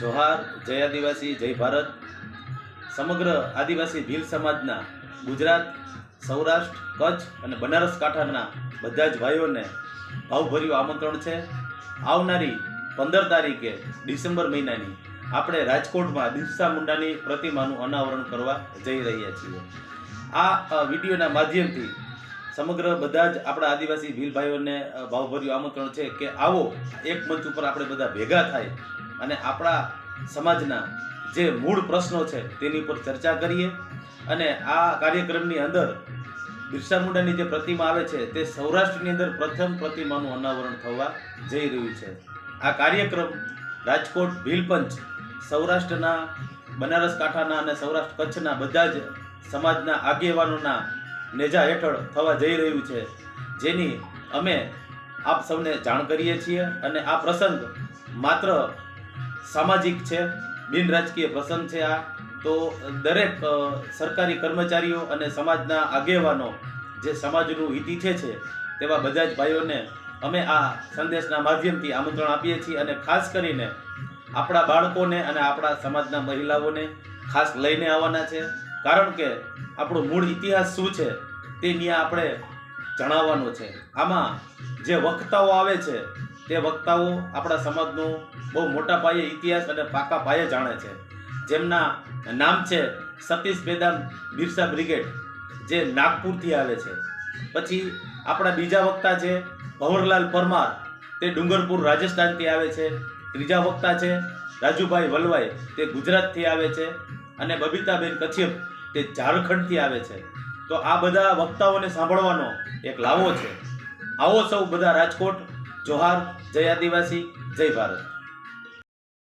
જોહાર, જય આદિવાસી, જય ભારત. સમગ્ર આદિવાસી ભીલ સમાજના ગુજરાત, સૌરાષ્ટ્ર, કચ્છ અને બનારસ કાંઠાના બધા જ ભાઈઓને ભાવભર્યું આમંત્રણ છે. આવનારી 15 તારીખે ડિસેમ્બર મહિનાની આપણે રાજકોટમાં બિરસા મુંડાની પ્રતિમાનું અનાવરણ કરવા જઈ રહ્યા છીએ. આ વિડીયોના માધ્યમથી સમગ્ર બધા જ આપણા આદિવાસી ભીલ ભાઈઓને ભાવભર્યું આમંત્રણ છે કે આવો એક મંચ ઉપર આપણે બધા ભેગા થાય અને આપણા સમાજના જે મૂળ પ્રશ્નો છે તેની ઉપર ચર્ચા કરીએ. અને આ કાર્યક્રમની અંદર બિરસા મુંડાની જે પ્રતિમા આવે છે તે સૌરાષ્ટ્રની અંદર પ્રથમ પ્રતિમાનું અનાવરણ થવા જઈ રહ્યું છે. આ કાર્યક્રમ રાજકોટ ભીલપંચ સૌરાષ્ટ્રના, બનારસ કાંઠાના અને સૌરાષ્ટ્ર કચ્છના બધા જ સમાજના આગેવાનોના નેજા હેઠળ થવા જઈ રહ્યું છે, જેની અમે આપ સૌને જાણ કરીએ છીએ. અને આ પ્રસંગ માત્ર સામાજિક છે, બિન રાજકીય પ્રસંગ છે. આ તો દરેક સરકારી કર્મચારીઓ અને સમાજના આગેવાનો જે સમાજનું હિત ઈચ્છે છે તેવા બધા જ ભાઈઓને અમે આ સંદેશના માધ્યમથી આમંત્રણ આપીએ છીએ. અને ખાસ કરીને આપણા બાળકોને અને આપણા સમાજના મહિલાઓને ખાસ લઈને આવવાના છે, કારણ કે આપણો મૂળ ઇતિહાસ શું છે તે ત્યાં આપણે જણાવવાનો છે. આમાં જે વક્તાઓ આવે છે તે વક્તાઓ આપણા સમાજનો બહુ મોટા પાયે ઇતિહાસ અને પાકા પાયે જાણે છે, જેમના નામ છે સતીશ બેદાન બિરસા બ્રિગેડ, જે નાગપુરથી આવે છે. પછી આપણા બીજા વક્તા છે ભંવરલાલ પરમાર, તે ડુંગરપુર રાજસ્થાનથી આવે છે. ત્રીજા વક્તા છે રાજુભાઈ વલવાઈ, તે ગુજરાતથી આવે છે. અને બબીતાબેન કચ્છપ, તે ઝારખંડથી આવે છે. તો આ બધા વક્તાઓને સાંભળવાનો એક લાવો છે. આવો સૌ બધા રાજકોટ. જોહાર, જય આદિવાસી, જય ભારત.